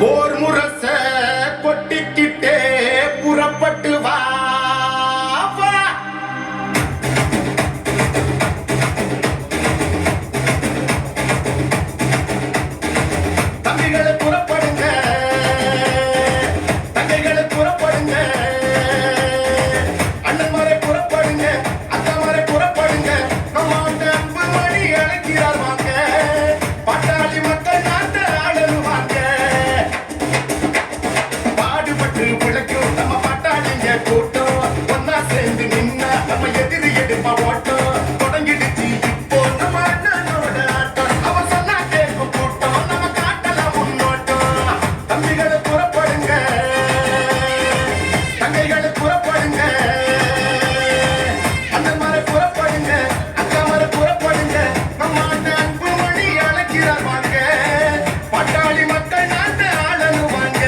போர் முரச கொட்டிக்கிட்டே புறப்பட்டு வா தம்பிகளை புறப்படுங்க, தங்கைகளை புறப்படுங்க, அண்ணன் மாரை புறப்படுங்க, அக்கா மாரை புறப்படுங்க. நம்ம அன்பு மணி அழைக்கிறார் வாங்க, பாட்டாளி மக்கள் நாட்டை ஆளணுவாங்க. பாடுபட்டு பிழைக்கும் நம்ம பாட்டாளிங்க கூட்டம் ஒன்னா சேர்ந்து நின்னா நம்ம எதிரி எடுப்பா ஓட்டம் தொடங்கிடுச்சு இப்போ நம்ம அண்ணனோட ஆட்டம். அவன் சொன்னா கேட்கும் கூட்டம் நம்ம காட்டலாம் முன்னோட்டம். தம்பிகளை புறப்படுங்க, தங்கைகளை புறப்படுங்க, அண்ணன் மாரை புறப்படுங்க, அக்கா மாரை புறப்படுங்க. நம்ம அன்பு மணி அழைக்கிறார் வாங்க, பாட்டாளி மக்கள் நாட்டை ஆளணுவாங்க.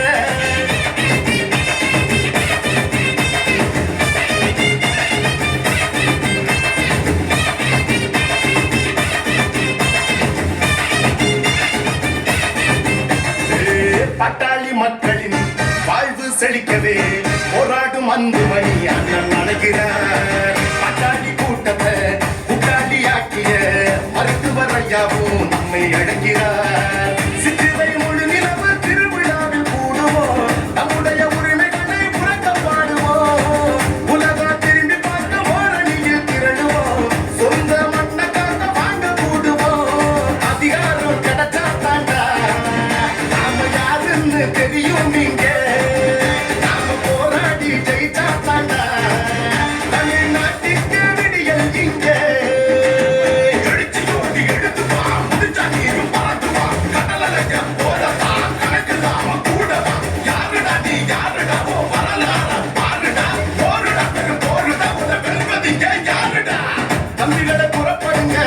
பாட்டாளி மக்களின் வாழ்வு செழிக்கவே போராடும் அன்பு மணி அண்ணன் அழைக்கிறார். பாட்டாளி கூட்டத்தை கூட்டாளி ஆக்கிய மருத்துவர் ஐயாவும் நம்மை அழைக்கிறார். சித்திரை முழு நிலவு திருவிழாவில் கூடுவோம், நம்முடைய உரிமைகளை உறக்க பாடுவோம். உலகம் திரும்பி பார்க்க ஓரணியில் திரளுவோம், சொந்த மண்ணை காக்க வாங்க கூடுவோம். அதிகாரம் கிடைச்சா தாண்டா நாம யாருன்னு தெரியும் நீங்க, நாம போராடி ஜெயிச்சா தாண்டா தமிழ்நாட்டுக்கு விடியல் இங்க. எழுச்சி ஓடி எடுத்துவா, முடிச்சா நீரும் பறந்துவா, கடலைய போதவா, கணக்குதாவா கூடவா. யாருடா நீ யாருடா, ஓ வரலாற பாருடா, போருடா பெரும் போருடா, உன வெல்வதிங்க யாருடா. தம்பிகளை புறப்படுங்க,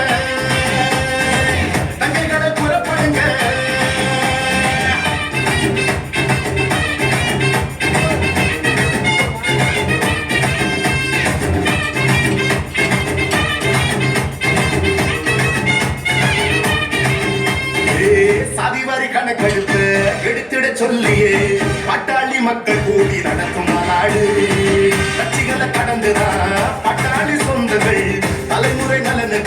தங்கைகளை புறப்படுங்க. சாதிவாரி கணக்கெடுத்து எடுத்திட சொல்லியே பாட்டாளி மக்கள் கூடி நடக்கும் மாநாடு. கட்சிகளை கடந்துதான் பாட்டாளி சொந்தங்கள் தலைமுறை நலன்